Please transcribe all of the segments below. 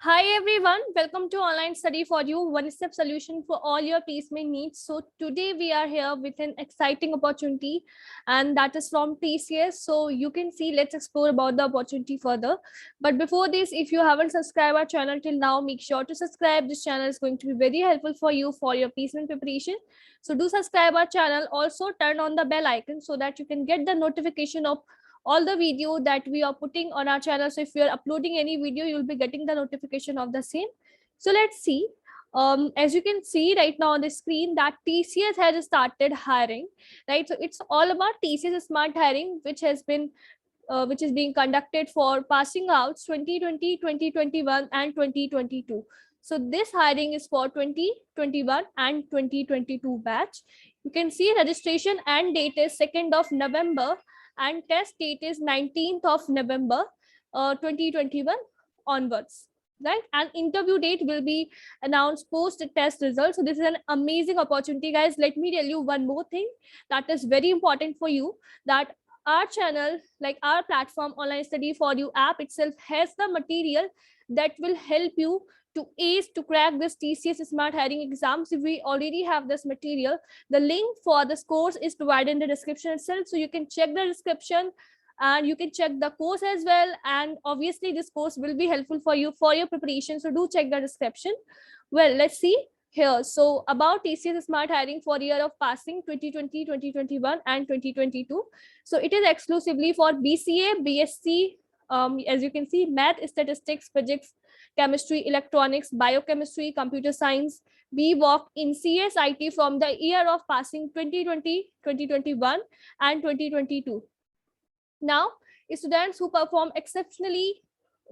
Hi everyone, welcome to Online Study for You, one step solution for all your placement needs. So today we are here with an exciting opportunity, and that is from TCS. So you can see, let's explore about the opportunity further. But before this, if you haven't subscribed our channel till now, make sure to subscribe. This channel is going to be very helpful for you for your placement preparation. So do subscribe our channel. Also turn on the bell icon so that you can get the notification of all the video that we are putting on our channel. So if you're uploading any video, you'll be getting the notification of the same. So let's see. As you can see right now on the screen, that TCS has started hiring, right? So it's all about TCS Smart Hiring, which is being conducted for passing outs 2020, 2021, and 2022. So this hiring is for 2021 and 2022 batch. You can see registration and date is 2nd of November and test date is 19th of November 2021 onwards, right? And interview date will be announced post test results. So this is an amazing opportunity, guys. Let me tell you one more thing that is very important for you, that our channel, like our platform Online Study for You app itself, has the material that will help you to ace to crack this TCS Smart Hiring exams. If we already have this material, the link for this course is provided in the description itself, so you can check the description and you can check the course as well. And obviously this course will be helpful for you for your preparation, so do check the description. Well, let's see here. So about TCS Smart Hiring for year of passing 2020, 2021, and 2022. So it is exclusively for BCA, BSc, as you can see, math, statistics, physics, chemistry, electronics, biochemistry, computer science. We work in CSIT from the year of passing 2020, 2021, and 2022. Now, students who perform exceptionally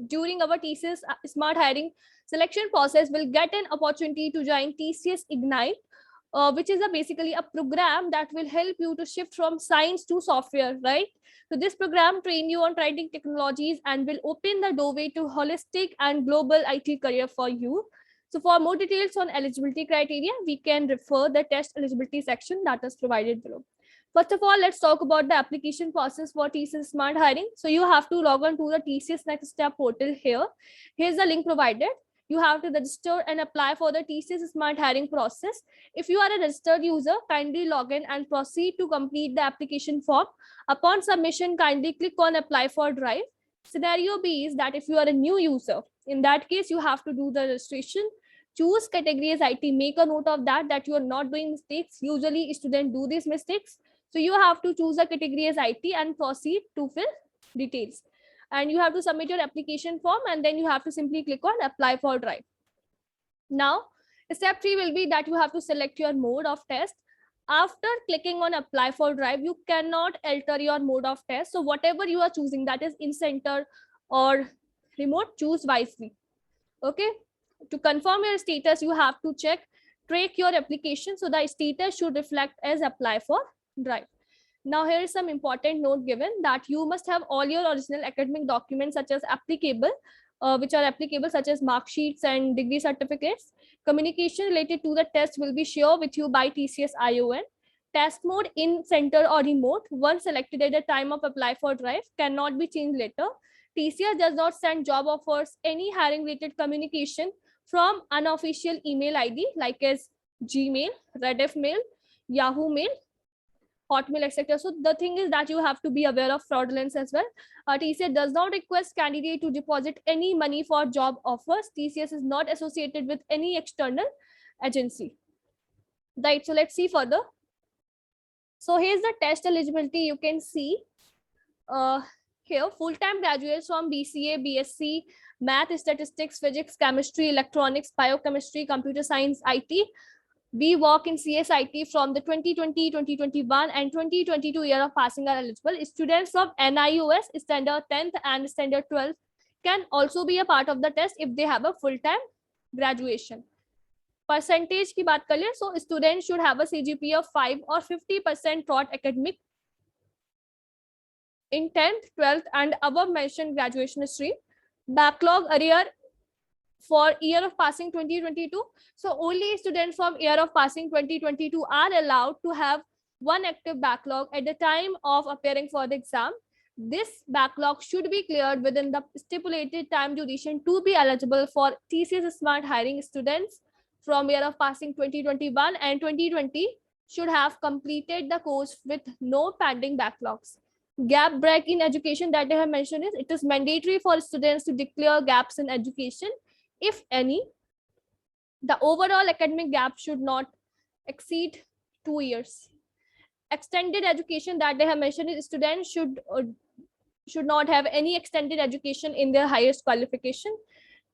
during our TCS Smart Hiring selection process will get an opportunity to join TCS Ignite, which is basically a program that will help you to shift from science to software, right? So this program train you on trending technologies and will open the doorway to holistic and global IT career for you. So for more details on eligibility criteria, we can refer the test eligibility section that is provided below. First of all, let's talk about the application process for TCS Smart Hiring. So you have to log on to the TCS Next Step portal here. Here's the link provided. You have to register and apply for the TCS Smart Hiring process. If you are a registered user, kindly log in and proceed to complete the application form. Upon submission, kindly click on Apply for Drive. Scenario B is that if you are a new user, in that case, you have to do the registration. Choose category as IT. Make a note of that you are not doing mistakes. Usually, students do these mistakes. So you have to choose a category as IT and proceed to fill details. And you have to submit your application form, and then you have to simply click on Apply for Drive. Now, step 3 will be that you have to select your mode of test. After clicking on Apply for Drive, you cannot alter your mode of test. So whatever you are choosing, that is in center or remote, choose wisely. Okay. To confirm your status, you have to track your application. So the status should reflect as Apply for Drive. Now, here is some important note given that you must have all your original academic documents such as applicable, which are applicable, such as mark sheets and degree certificates. Communication related to the test will be shared with you by TCS ION. Test mode in center or remote, once selected at the time of Apply for Drive, cannot be changed later. TCS does not send job offers, any hiring related communication from unofficial email ID like as Gmail, Rediff Mail, Yahoo Mail, Hotmail, etc. So the thing is that you have to be aware of fraudulence as well. TCS does not request candidate to deposit any money for job offers. TCS is not associated with any external agency. Right. So let's see further. So here's the test eligibility. You can see here full-time graduates from BCA, BSc, Math, Statistics, Physics, Chemistry, Electronics, Biochemistry, Computer Science, IT. We work in CSIT from the 2020, 2021, and 2022 year of passing are eligible. Students of NIOS Standard 10th and Standard 12th can also be a part of the test if they have a full-time graduation. Percentage की बात कर ले, so students should have a CGPA of 5 or 50% taught academic in 10th, 12th, and above mentioned graduation stream. Backlog arrear for year of passing 2022. So only students from year of passing 2022 are allowed to have one active backlog at the time of appearing for the exam. This backlog should be cleared within the stipulated time duration to be eligible for TCS Smart Hiring. Students from year of passing 2021 and 2020 should have completed the course with no pending backlogs. Gap break in education that I have mentioned is it is mandatory for students to declare gaps in education, if any. The overall academic gap should not exceed 2 years. Extended education that they have mentioned is students should not have any extended education in their highest qualification.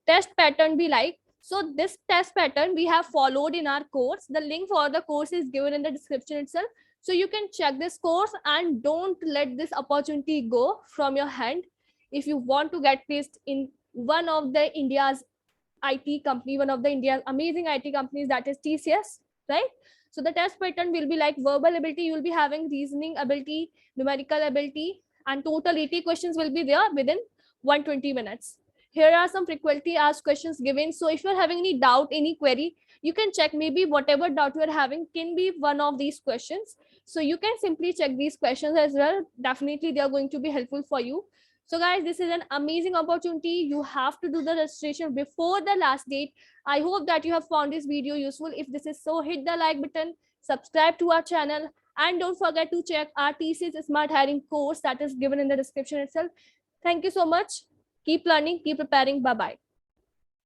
Test pattern be like, so this test pattern we have followed in our course. The link for the course is given in the description itself, so you can check this course and don't let this opportunity go from your hand. If you want to get placed in one of the India's IT company, one of the India's amazing IT companies, that is TCS, right? So the test pattern will be like verbal ability, you will be having reasoning ability, numerical ability, and total 80 questions will be there within 120 minutes. Here are some frequently asked questions given. So if you're having any doubt, any query, you can check, maybe whatever doubt you're having can be one of these questions. So you can simply check these questions as well. Definitely they are going to be helpful for you. So guys, this is an amazing opportunity. You have to do the registration before the last date. I hope that you have found this video useful. If this is so, hit the like button, subscribe to our channel, and don't forget to check our TCS Smart Hiring course that is given in the description itself. Thank you so much. Keep learning, keep preparing. Bye-bye.